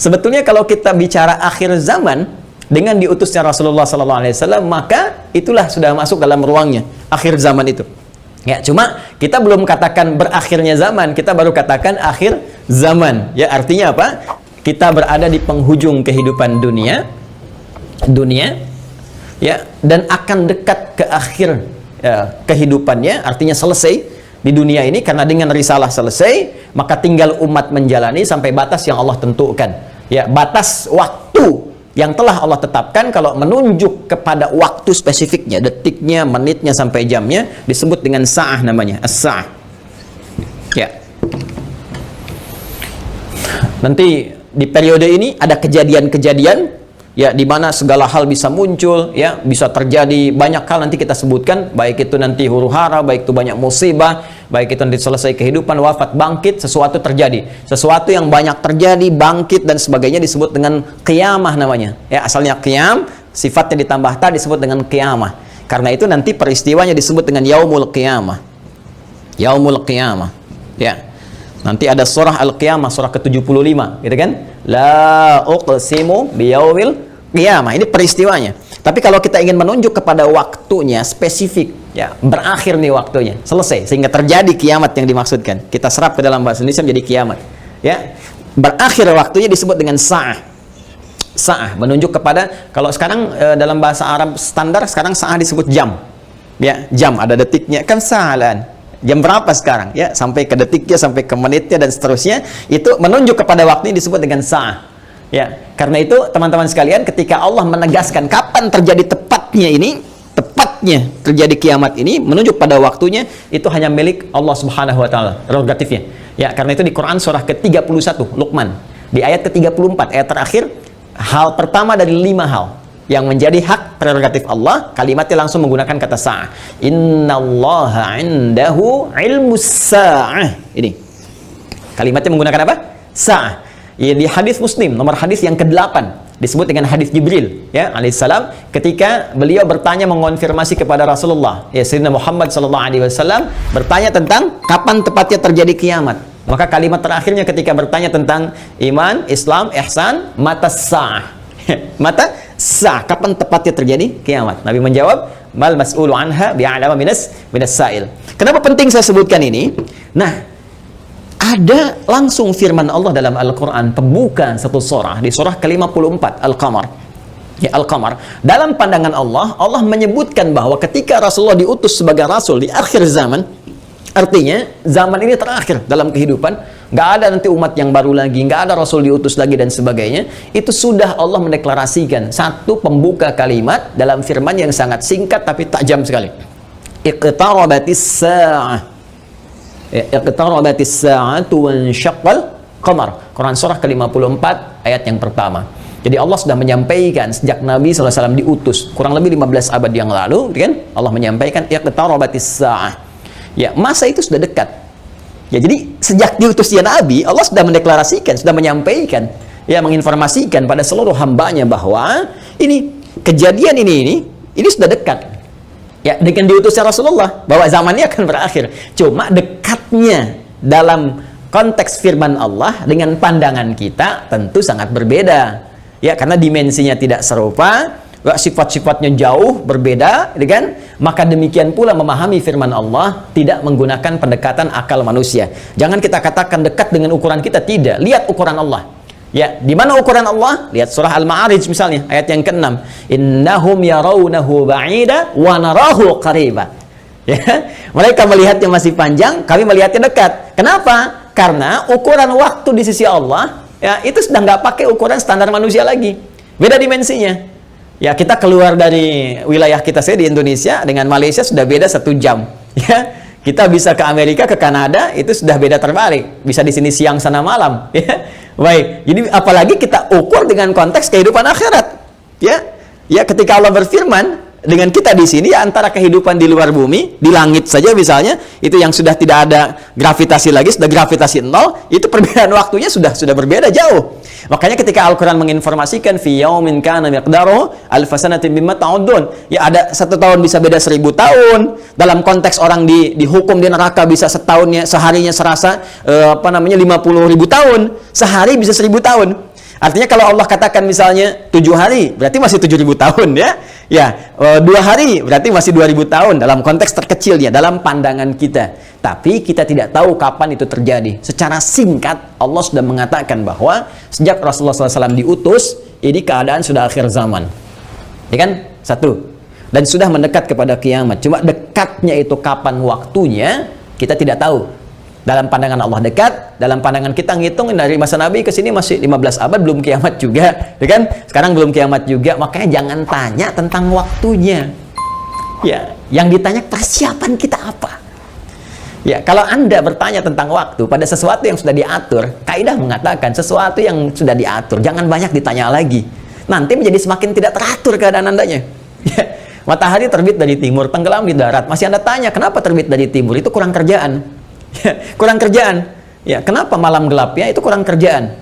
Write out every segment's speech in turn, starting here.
Sebetulnya kalau kita bicara akhir zaman dengan diutusnya Rasulullah SAW, maka itulah sudah masuk dalam ruangnya akhir zaman itu. Ya, cuma kita belum katakan berakhirnya zaman, kita baru katakan akhir zaman. Ya, artinya apa? Kita berada di penghujung kehidupan dunia, ya, dan akan dekat ke akhir kehidupannya, artinya selesai di dunia ini, karena dengan risalah selesai, maka tinggal umat menjalani sampai batas yang Allah tentukan. Ya, batas waktu yang telah Allah tetapkan, kalau menunjuk kepada waktu spesifiknya, detiknya, menitnya, sampai jamnya, disebut dengan sa'ah namanya, as-sa'ah. Ya. Nanti di periode ini ada kejadian-kejadian, ya, di mana segala hal bisa muncul, ya, bisa terjadi banyak hal, nanti kita sebutkan, baik itu nanti huru-hara, baik itu banyak musibah, baik itu nanti selesai kehidupan, wafat, bangkit, sesuatu terjadi, sesuatu yang banyak terjadi, bangkit dan sebagainya, disebut dengan qiyamah namanya. Ya, asalnya qiyam, sifatnya ditambah ta, disebut dengan qiyamah. Karena itu nanti peristiwanya disebut dengan yaumul qiyamah. Yaumul qiyamah. Ya. Nanti ada surah Al-Qiyamah, surah ke-75, gitu kan? La uqsimu biyaumil qiyamah. Ini peristiwanya. Tapi kalau kita ingin menunjuk kepada waktunya spesifik, ya, berakhir nih waktunya, selesai, sehingga terjadi kiamat yang dimaksudkan. Kita serap ke dalam bahasa Indonesia menjadi kiamat. Ya, berakhir waktunya disebut dengan sa'ah. Sa'ah menunjuk kepada, kalau sekarang dalam bahasa Arab standar sekarang sa'ah disebut jam. Ya, jam ada detiknya, kan sa'alan. Jam berapa sekarang? Ya, sampai ke detiknya, sampai ke menitnya dan seterusnya, itu menunjuk kepada waktu ini disebut dengan sa'ah. Ya, karena itu teman-teman sekalian, ketika Allah menegaskan kapan terjadi tepatnya terjadi kiamat ini, menunjuk pada waktunya, itu hanya milik Allah Subhanahu wa taala, prerogatifnya. Ya, karena itu di Quran surah ke-31 Luqman, di ayat ke-34, ayat terakhir, hal pertama dari 5 hal yang menjadi hak prerogatif Allah, kalimatnya langsung menggunakan kata sa'ah. Innallaha 'indahu 'ilmus sa'ah. Ini kalimatnya menggunakan apa? Sa'ah. Ya, di hadis Muslim nomor hadis yang ke-8 disebut dengan hadis Jibril, ya, alaihissalam, ketika beliau bertanya, mengonfirmasi kepada Rasulullah, ya, Sayyidina Muhammad sallallahu alaihi wasallam, bertanya tentang kapan tepatnya terjadi kiamat. Maka kalimat terakhirnya ketika bertanya tentang iman, Islam, ihsan, mata sa'ah. Mata sa'ah, kapan tepatnya terjadi kiamat? Nabi menjawab, mal mas'ulu anha bi'alama minas sa'il. Kenapa penting saya sebutkan ini? Nah, ada langsung firman Allah dalam Al-Quran, pembuka satu surah, di surah ke-54 Al-Qamar. Ya, Al-Qamar. Dalam pandangan Allah, Allah menyebutkan bahwa ketika Rasulullah diutus sebagai Rasul di akhir zaman, artinya zaman ini terakhir dalam kehidupan, nggak ada nanti umat yang baru lagi, nggak ada Rasul diutus lagi dan sebagainya. Itu sudah Allah mendeklarasikan satu pembuka kalimat dalam firman yang sangat singkat tapi tajam sekali. Iqtarabatis sa'ah. Iqtarabatis sa'atu wansyaqqal qamar. Quran surah ke-54 ayat yang pertama. Jadi Allah sudah menyampaikan sejak Nabi SAW diutus kurang lebih 15 abad yang lalu, kan? Allah menyampaikan iqtarabatis sa'ah. Ya, masa itu sudah dekat. Ya, jadi sejak diutusnya Nabi, Allah sudah mendeklarasikan, sudah menyampaikan, ya, menginformasikan pada seluruh hambanya bahwa ini kejadian ini sudah dekat. Ya, dengan diutusnya Rasulullah, bahwa zamannya akan berakhir. Cuma dekatnya dalam konteks firman Allah dengan pandangan kita tentu sangat berbeda. Ya, karena dimensinya tidak serupa, sifat-sifatnya jauh berbeda, kan? Maka demikian pula memahami firman Allah tidak menggunakan pendekatan akal manusia. Jangan kita katakan dekat dengan ukuran kita, tidak. Lihat ukuran Allah. Ya, di mana ukuran Allah? Lihat surah Al-Ma'arij misalnya, ayat yang ke-6. Innahum yarawnahu ba'ida wa narahu qariba. Ya, mereka melihatnya masih panjang, kami melihatnya dekat. Kenapa? Karena ukuran waktu di sisi Allah, ya, itu sudah nggak pakai ukuran standar manusia lagi. Beda dimensinya. Ya, kita keluar dari wilayah kita saya di Indonesia dengan Malaysia sudah beda 1 jam. Ya, kita bisa ke Amerika, ke Kanada, itu sudah beda terbalik. Bisa di sini siang, sana malam. Ya, baik. Jadi apalagi kita ukur dengan konteks kehidupan akhirat. Ya, ya, ketika Allah berfirman, dengan kita di sini ya antara kehidupan di luar bumi, di langit saja misalnya, itu yang sudah tidak ada gravitasi lagi, sudah gravitasi nol, itu perbedaan waktunya sudah berbeda jauh. Makanya ketika Al-Quran menginformasikan fi yaumin kana miqdaruhu alf sanatin mimma ta'udun, ya ada 1 tahun bisa beda 1000 tahun. Dalam konteks orang dihukum di neraka bisa setahunnya, seharinya serasa 50.000 tahun, sehari bisa 1000 tahun. Artinya kalau Allah katakan misalnya 7 hari, berarti masih 7.000 tahun ya. Ya, 2 hari berarti masih 2.000 tahun dalam konteks terkecilnya, dalam pandangan kita. Tapi kita tidak tahu kapan itu terjadi. Secara singkat, Allah sudah mengatakan bahwa sejak Rasulullah SAW diutus, ini keadaan sudah akhir zaman. Ya kan? 1. Dan sudah mendekat kepada kiamat. Cuma dekatnya itu kapan waktunya, kita tidak tahu. Dalam pandangan Allah dekat, dalam pandangan kita ngitung dari masa Nabi ke sini masih 15 abad, belum kiamat juga, ya kan? Sekarang belum kiamat juga, makanya jangan tanya tentang waktunya. Ya, yang ditanya persiapan kita apa? Ya, kalau Anda bertanya tentang waktu pada sesuatu yang sudah diatur, kaidah mengatakan sesuatu yang sudah diatur, jangan banyak ditanya lagi. Nanti menjadi semakin tidak teratur keadaan Andanya. Ya, matahari terbit dari timur, tenggelam di darat, masih Anda tanya kenapa terbit dari timur, itu kurang kerjaan. Kurang kerjaan. Ya, kenapa malam gelap? Ya, itu kurang kerjaan.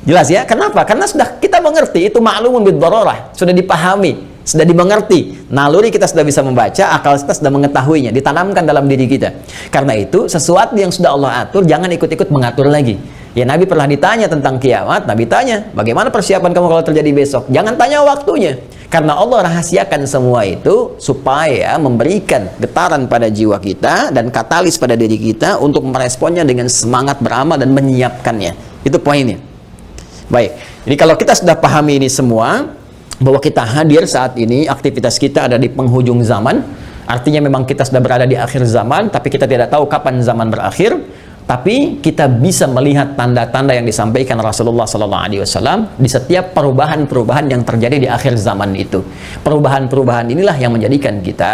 Jelas ya? Kenapa? Karena sudah kita mengerti, itu ma'lumun bid-darurah, sudah dipahami, sudah dimengerti. Naluri kita sudah bisa membaca, akal kita sudah mengetahuinya, ditanamkan dalam diri kita. Karena itu, sesuatu yang sudah Allah atur, jangan ikut-ikut mengatur lagi. Ya, Nabi pernah ditanya tentang kiamat, Nabi tanya, bagaimana persiapan kamu kalau terjadi besok? Jangan tanya waktunya. Karena Allah rahasiakan semua itu supaya memberikan getaran pada jiwa kita dan katalis pada diri kita untuk meresponnya dengan semangat beramal dan menyiapkannya. Itu poinnya. Baik, jadi kalau kita sudah pahami ini semua, bahwa kita hadir saat ini, aktivitas kita ada di penghujung zaman, artinya memang kita sudah berada di akhir zaman, tapi kita tidak tahu kapan zaman berakhir. Tapi kita bisa melihat tanda-tanda yang disampaikan Rasulullah SAW di setiap perubahan-perubahan yang terjadi di akhir zaman itu. Perubahan-perubahan inilah yang menjadikan kita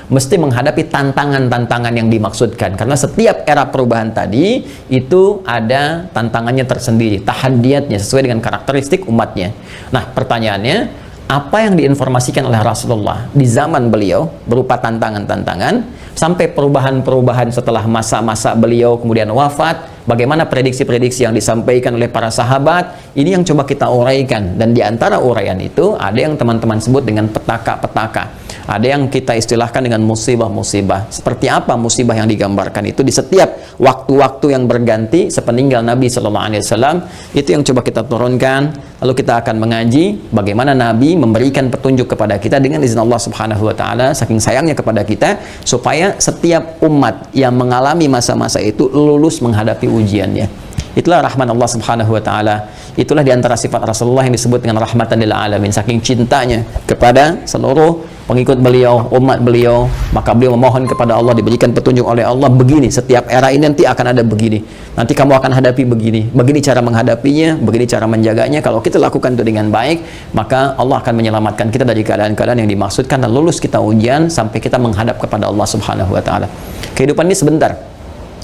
mesti menghadapi tantangan-tantangan yang dimaksudkan. Karena setiap era perubahan tadi itu ada tantangannya tersendiri, tahadiyatnya sesuai dengan karakteristik umatnya. Nah, pertanyaannya, apa yang diinformasikan oleh Rasulullah di zaman beliau berupa tantangan-tantangan sampai perubahan-perubahan setelah masa-masa beliau kemudian wafat, bagaimana prediksi-prediksi yang disampaikan oleh para sahabat, ini yang coba kita uraikan. Dan di antara uraian itu ada yang teman-teman sebut dengan petaka-petaka, ada yang kita istilahkan dengan musibah-musibah. Seperti apa musibah yang digambarkan itu di setiap waktu-waktu yang berganti sepeninggal Nabi SAW, itu yang coba kita turunkan. Lalu kita akan mengaji bagaimana Nabi memberikan petunjuk kepada kita dengan izin Allah Subhanahu wa Ta'ala, saking sayangnya kepada kita, supaya setiap umat yang mengalami masa-masa itu lulus menghadapi ujiannya. Itulah rahmat Allah Subhanahu wa Ta'ala. Itulah diantara sifat Rasulullah yang disebut dengan rahmatan lil alamin. Saking cintanya kepada seluruh pengikut beliau, umat beliau, maka beliau memohon kepada Allah diberikan petunjuk oleh Allah, begini, setiap era ini nanti akan ada begini, nanti kamu akan hadapi begini, begini cara menghadapinya, begini cara menjaganya. Kalau kita lakukan itu dengan baik, maka Allah akan menyelamatkan kita dari keadaan-keadaan yang dimaksudkan dan lulus kita ujian sampai kita menghadap kepada Allah Subhanahu wa Ta'ala. Kehidupan ini sebentar.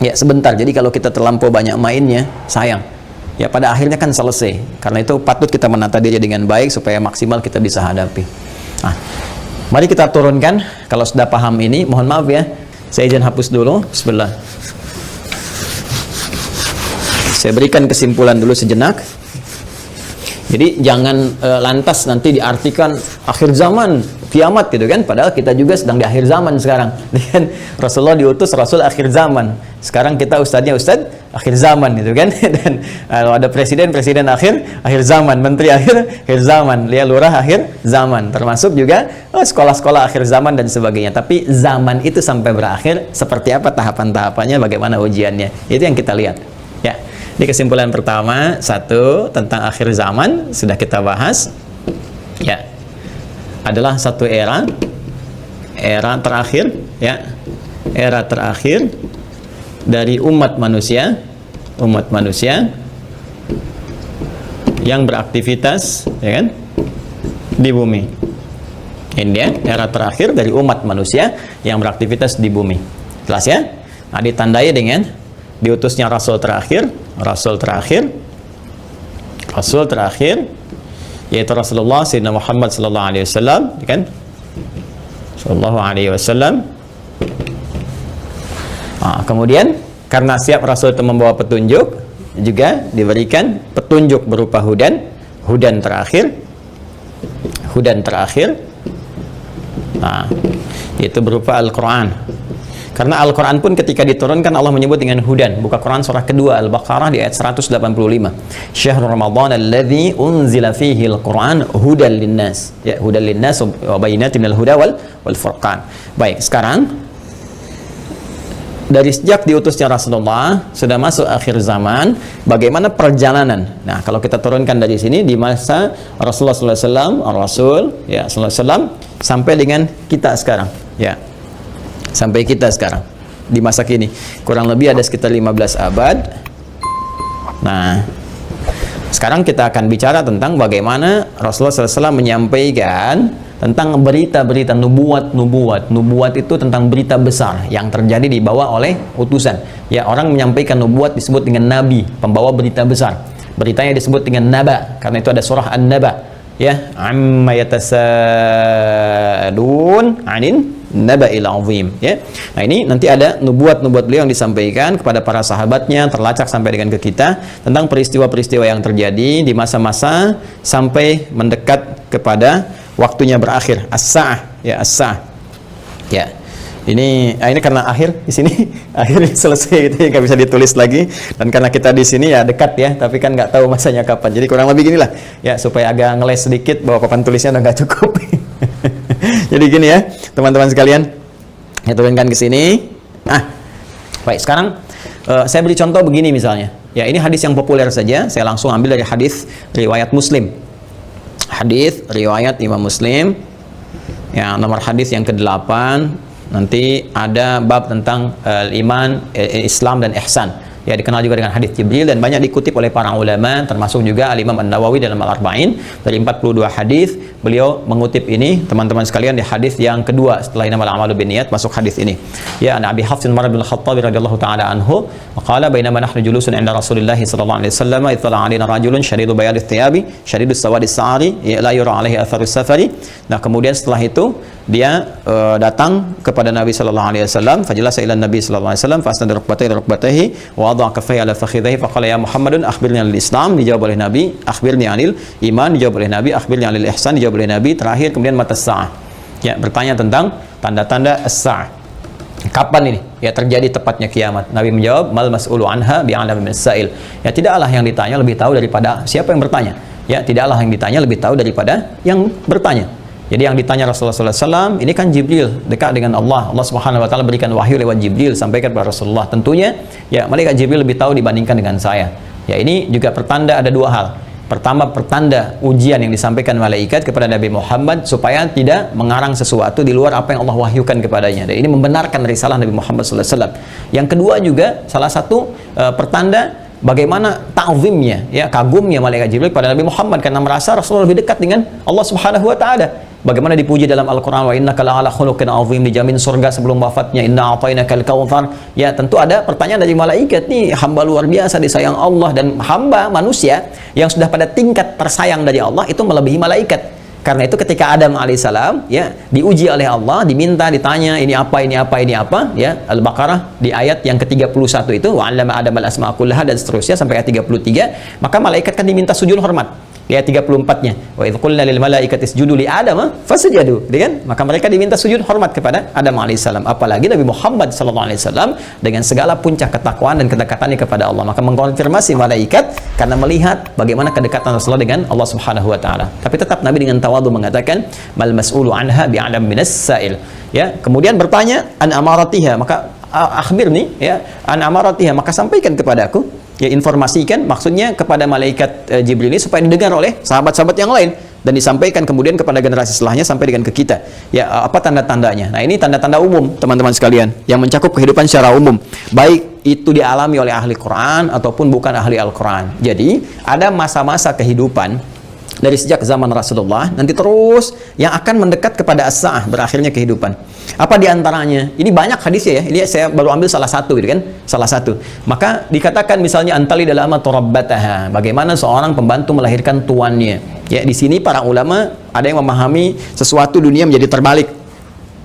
Ya, sebentar. Jadi kalau kita terlampau banyak mainnya, sayang. Ya, pada akhirnya kan selesai. Karena itu patut kita menata diri dengan baik supaya maksimal kita bisa hadapi. Nah, mari kita turunkan. Kalau sudah paham ini, mohon maaf ya, saya izin hapus dulu. Bismillah. Saya berikan kesimpulan dulu sejenak. Jadi jangan lantas nanti diartikan akhir zaman, kiamat gitu kan, padahal kita juga sedang di akhir zaman sekarang. Dan Rasulullah diutus Rasul akhir zaman. Sekarang kita ustadznya ustadz akhir zaman gitu kan. Dan kalau ada presiden akhir zaman, menteri akhir zaman, lurah akhir zaman, termasuk juga sekolah-sekolah akhir zaman dan sebagainya. Tapi zaman itu sampai berakhir seperti apa tahapan-tahapannya, bagaimana ujiannya, itu yang kita lihat ya. Di kesimpulan pertama, 1, tentang akhir zaman sudah kita bahas ya, adalah satu era terakhir ya, era terakhir dari umat manusia yang beraktivitas ya kan di bumi. Ini dia era terakhir dari umat manusia yang beraktivitas di bumi. Jelas ya? Nah, ditandai dengan diutusnya Rasul terakhir yaitu Rasulullah Sayyidina Muhammad sallallahu alaihi wasallam, kan? sallallahu alaihi wasallam. Kemudian karena siap Rasul itu membawa petunjuk, juga diberikan petunjuk berupa hudan terakhir. Itu berupa Al-Quran. Karena Al-Quran pun ketika diturunkan Allah menyebut dengan hudan. Buka Quran surah kedua Al-Baqarah di ayat 185. Syahrul Ramadan alladzi unzila fihi al-Quran hudan linnas. Ya, hudan linnas wa bayyinatin minal huda wal furqan. Baik, sekarang dari sejak diutusnya Rasulullah sudah masuk akhir zaman, bagaimana perjalanan? Nah, kalau kita turunkan dari sini di masa Rasulullah SAW, Rasul ya SAW sampai dengan kita sekarang, ya. Sampai kita sekarang di masa kini kurang lebih ada sekitar 15 abad. Nah, sekarang kita akan bicara tentang bagaimana Rasulullah SAW menyampaikan tentang berita-berita nubuat itu tentang berita besar yang terjadi dibawa oleh utusan. Ya, orang menyampaikan nubuat disebut dengan nabi, pembawa berita besar. Beritanya disebut dengan naba, karena itu ada surah An-Naba. Ya, amma yatasadun 'anin naba'il 'azim, ya. Nah, ini nanti ada nubuat-nubuat beliau yang disampaikan kepada para sahabatnya, terlacak sampai dengan ke kita tentang peristiwa-peristiwa yang terjadi di masa-masa sampai mendekat kepada waktunya berakhir, as-sa'ah, ya, as-sa'ah. Ya. Ini karena akhir di sini akhir selesai itu nggak bisa ditulis lagi, dan karena kita di sini ya dekat ya, tapi kan nggak tahu masanya kapan. Jadi kurang lebih ginilah ya, supaya agak ngeles sedikit bahwa papan tulisnya udah nggak cukup. Jadi gini ya teman-teman sekalian, ya turunkan ke sini. Baik, sekarang saya beri contoh begini misalnya. Ya, ini hadis yang populer saja, saya langsung ambil dari hadis riwayat Muslim. Hadis riwayat Imam Muslim. Ya, nomor hadis yang ke-8. Nanti ada bab tentang iman, Islam dan ihsan. Ya, dikenal juga dengan hadis Jibril dan banyak dikutip oleh para ulama, termasuk juga Al-Imam An-Nawawi dalam Al-Arba'in. Dari 42 hadis beliau mengutip ini, teman-teman sekalian, di hadis yang kedua setelah innamal a'malu binniyat, masuk hadis ini. Ya, an Abi Hafs Umar bin Khattab radhiyallahu taala anhu, qala bainama nahnu julusun 'inda Rasulillah sallallahu alaihi wasallam, ittala 'alaina rajulun shadidu bayadit thiyabi, shadidus sawadis sa'ri, la yura 'alaihi atharus safari. Nah, kemudian setelah itu dia datang kepada Nabi sallallahu alaihi wasallam, fajalasa ila Nabi sallallahu alaihi wasallam, fasnada rukbatayhi wa wada'a kaffayhi ala fakhidhihi, faqala ya Muhammadun akhbirni 'anil Islam, dijawab oleh Nabi, akhbirni 'anil iman, dijawab oleh Nabi, akhbirni 'anil ihsan, dijawab oleh Nabi, terakhir kemudian mata sa'ah. Ya, bertanya tentang tanda-tanda as-sa'ah. Kapan ini ya terjadi tepatnya kiamat? Nabi menjawab, mal mas'ulu anha bi'alam min as-sa'il. Ya, tidaklah yang ditanya lebih tahu daripada siapa yang bertanya. Ya, tidaklah yang ditanya lebih tahu daripada yang bertanya. Jadi yang ditanya Rasulullah SAW ini kan Jibril, dekat dengan Allah. Allah Subhanahu Wa Taala berikan wahyu lewat Jibril sampaikan kepada Rasulullah. Tentunya ya malaikat Jibril lebih tahu dibandingkan dengan saya. Ya, ini juga pertanda ada dua hal. Pertama, pertanda ujian yang disampaikan malaikat kepada Nabi Muhammad supaya tidak mengarang sesuatu di luar apa yang Allah wahyukan kepadanya. Dan ini membenarkan risalah Nabi Muhammad SAW. Yang kedua juga salah satu pertanda bagaimana ta'zimnya, ya, kagumnya malaikat Jibril pada Nabi Muhammad karena merasa Rasulullah lebih dekat dengan Allah Subhanahu Wa Taala. Bagaimana dipuji dalam Al-Quran, wa innaka la'ala khuluqin azim, dijamin surga sebelum wafatnya, inna a'tainakal kautsar. Ya, tentu ada pertanyaan dari malaikat, nih hamba luar biasa disayang Allah, dan hamba manusia yang sudah pada tingkat tersayang dari Allah itu melebihi malaikat. Karena itu ketika Adam alaihissalam ya diuji oleh Allah, diminta, ditanya ini apa, ya, Al-Baqarah di ayat yang ke-31 itu, wa 'allama Adam al-asma'a kullaha, dan seterusnya sampai ayat 33, maka malaikat kan diminta sujud hormat. Di ayat 34-nya, wa idz qulna lil malaikati isjudu li Adam fasajadu, kan? Maka mereka diminta sujud hormat kepada Adam alaihissalam. Apalagi Nabi Muhammad sallallahu alaihi wasallam dengan segala puncak ketakwaan dan kedekatannya kepada Allah, maka mengkonfirmasi malaikat karena melihat bagaimana kedekatan Rasulullah dengan Allah Subhanahu Wa Taala. Tapi tetap Nabi dengan tawadhu mengatakan, mal mas'ulu anha bi'alam minas sa'il. Ya, kemudian bertanya an amaratiha, maka akhbirni, ya, an amaratiha, maka sampaikan kepadaku. Ya, informasikan maksudnya kepada malaikat Jibril ini supaya didengar oleh sahabat-sahabat yang lain dan disampaikan kemudian kepada generasi setelahnya sampai dengan ke kita. Ya, apa tanda-tandanya? Nah, ini tanda-tanda umum teman-teman sekalian yang mencakup kehidupan secara umum, baik itu dialami oleh ahli Quran ataupun bukan ahli Al-Quran. Jadi ada masa-masa kehidupan dari sejak zaman Rasulullah nanti terus yang akan mendekat kepada as-sa'ah, berakhirnya kehidupan. Apa diantaranya? Ini banyak hadisnya ya. Ini saya baru ambil salah satu, gitu kan? Salah satu. Maka dikatakan misalnya antali dalam turabbataha, bagaimana seorang pembantu melahirkan tuannya. Ya, di sini para ulama ada yang memahami sesuatu dunia menjadi terbalik.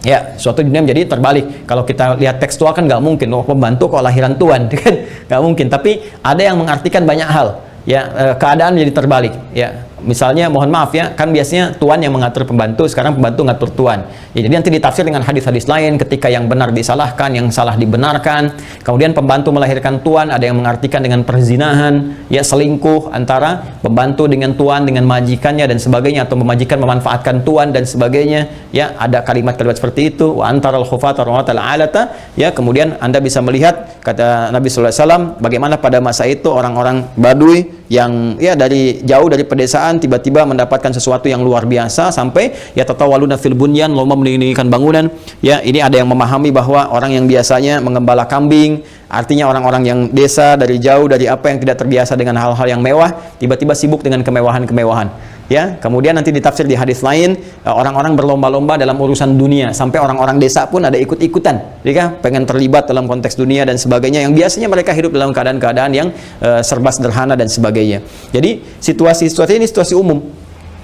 Ya, suatu dunia menjadi terbalik. Kalau kita lihat tekstual kan nggak mungkin, oh pembantu kok lahiran tuan, kan nggak mungkin. Tapi ada yang mengartikan banyak hal. Ya, keadaan jadi terbalik. Ya, misalnya mohon maaf ya, kan biasanya tuan yang mengatur pembantu, sekarang pembantu ngatur tuan. Ya, jadi nanti ditafsir dengan hadis-hadis lain, ketika yang benar disalahkan, yang salah dibenarkan. Kemudian pembantu melahirkan tuan, ada yang mengartikan dengan perzinahan, ya selingkuh antara pembantu dengan tuan, dengan majikannya dan sebagainya, atau majikan memanfaatkan tuan dan sebagainya. Ya, ada kalimat-kalimat seperti itu. Wa antaral khufata rawatal alata. Ya, kemudian Anda bisa melihat kata Nabi sallallahu alaihi wasallam bagaimana pada masa itu orang-orang Badui yang ya dari jauh dari pedesaan tiba-tiba mendapatkan sesuatu yang luar biasa sampai ya tatawaluna fil bunyan, lomba meninggikan bangunan. Ya, ini ada yang memahami bahwa orang yang biasanya mengembala kambing, artinya orang-orang yang desa dari jauh dari apa yang tidak terbiasa dengan hal-hal yang mewah, tiba-tiba sibuk dengan kemewahan-kemewahan. Ya, kemudian nanti ditafsir di hadis lain, orang-orang berlomba-lomba dalam urusan dunia, sampai orang-orang desa pun ada ikut-ikutan, ya, pengen terlibat dalam konteks dunia dan sebagainya, yang biasanya mereka hidup dalam keadaan-keadaan yang serba sederhana dan sebagainya. Jadi situasi-situasi ini situasi umum.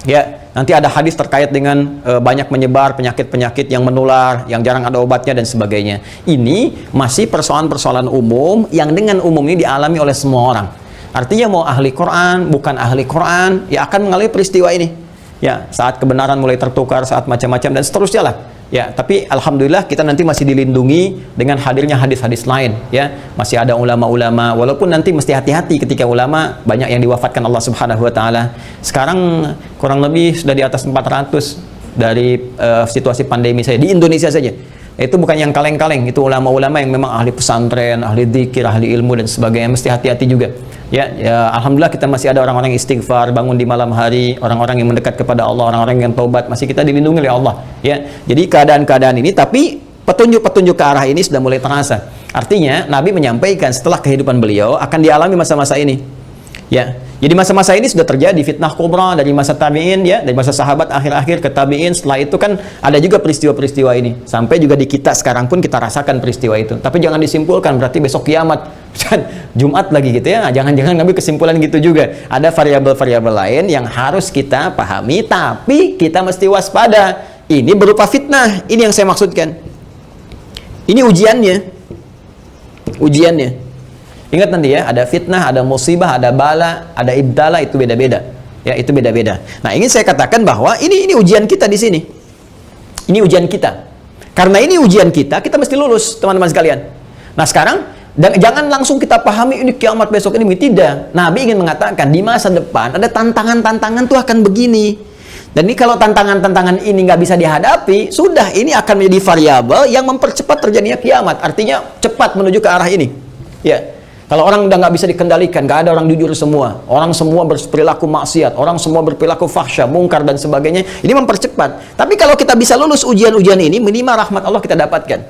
Ya, nanti ada hadis terkait dengan banyak menyebar penyakit-penyakit yang menular, yang jarang ada obatnya dan sebagainya. Ini masih persoalan-persoalan umum yang dengan umum ini dialami oleh semua orang. Artinya mau ahli Quran, bukan ahli Quran, ya akan mengalami peristiwa ini. Ya, saat kebenaran mulai tertukar, saat macam-macam dan seterusnya lah. Ya, tapi alhamdulillah kita nanti masih dilindungi dengan hadirnya hadis-hadis lain. Ya, masih ada ulama-ulama. Walaupun nanti mesti hati-hati ketika ulama banyak yang diwafatkan Allah Subhanahu Wa Taala. Sekarang kurang lebih sudah di atas 400 dari situasi pandemi saya di Indonesia saja. Itu bukan yang kaleng-kaleng, itu ulama-ulama yang memang ahli pesantren, ahli dzikir, ahli ilmu dan sebagainya, mesti hati-hati juga. Ya, alhamdulillah kita masih ada orang-orang yang istighfar, bangun di malam hari, orang-orang yang mendekat kepada Allah, orang-orang yang taubat, masih kita dilindungi oleh Allah. Ya, jadi keadaan-keadaan ini, tapi petunjuk-petunjuk ke arah ini sudah mulai terasa. Artinya Nabi menyampaikan setelah kehidupan beliau akan dialami masa-masa ini. Ya, jadi masa-masa ini sudah terjadi fitnah kubra dari masa tabi'in, ya, dari masa sahabat akhir-akhir ke tabi'in. Setelah itu kan ada juga peristiwa-peristiwa ini. Sampai juga di kita sekarang pun kita rasakan peristiwa itu. Tapi jangan disimpulkan berarti besok kiamat, Jumat lagi gitu ya. Jangan-jangan ngambil kesimpulan gitu juga. Ada variabel-variabel lain yang harus kita pahami, tapi kita mesti waspada. Ini berupa fitnah. Ini yang saya maksudkan. Ini ujiannya. Ujiannya. Ingat nanti ya, ada fitnah, ada musibah, ada bala, ada ibtala, itu beda-beda. Ya, itu beda-beda. Nah, ingin saya katakan bahwa ini ujian kita di sini. Ini ujian kita. Karena ini ujian kita, kita mesti lulus, teman-teman sekalian. Nah, sekarang jangan langsung kita pahami ini kiamat besok ini. Tidak. Nabi ingin mengatakan di masa depan ada tantangan-tantangan tuh akan begini. Dan ini kalau tantangan-tantangan ini nggak bisa dihadapi, sudah ini akan menjadi variabel yang mempercepat terjadinya kiamat. Artinya cepat menuju ke arah ini. Ya. Kalau orang udah nggak bisa dikendalikan, nggak ada orang jujur semua, orang semua berperilaku maksiat, orang semua berperilaku fahsya, mungkar dan sebagainya, ini mempercepat. Tapi kalau kita bisa lulus ujian-ujian ini, minimal rahmat Allah kita dapatkan.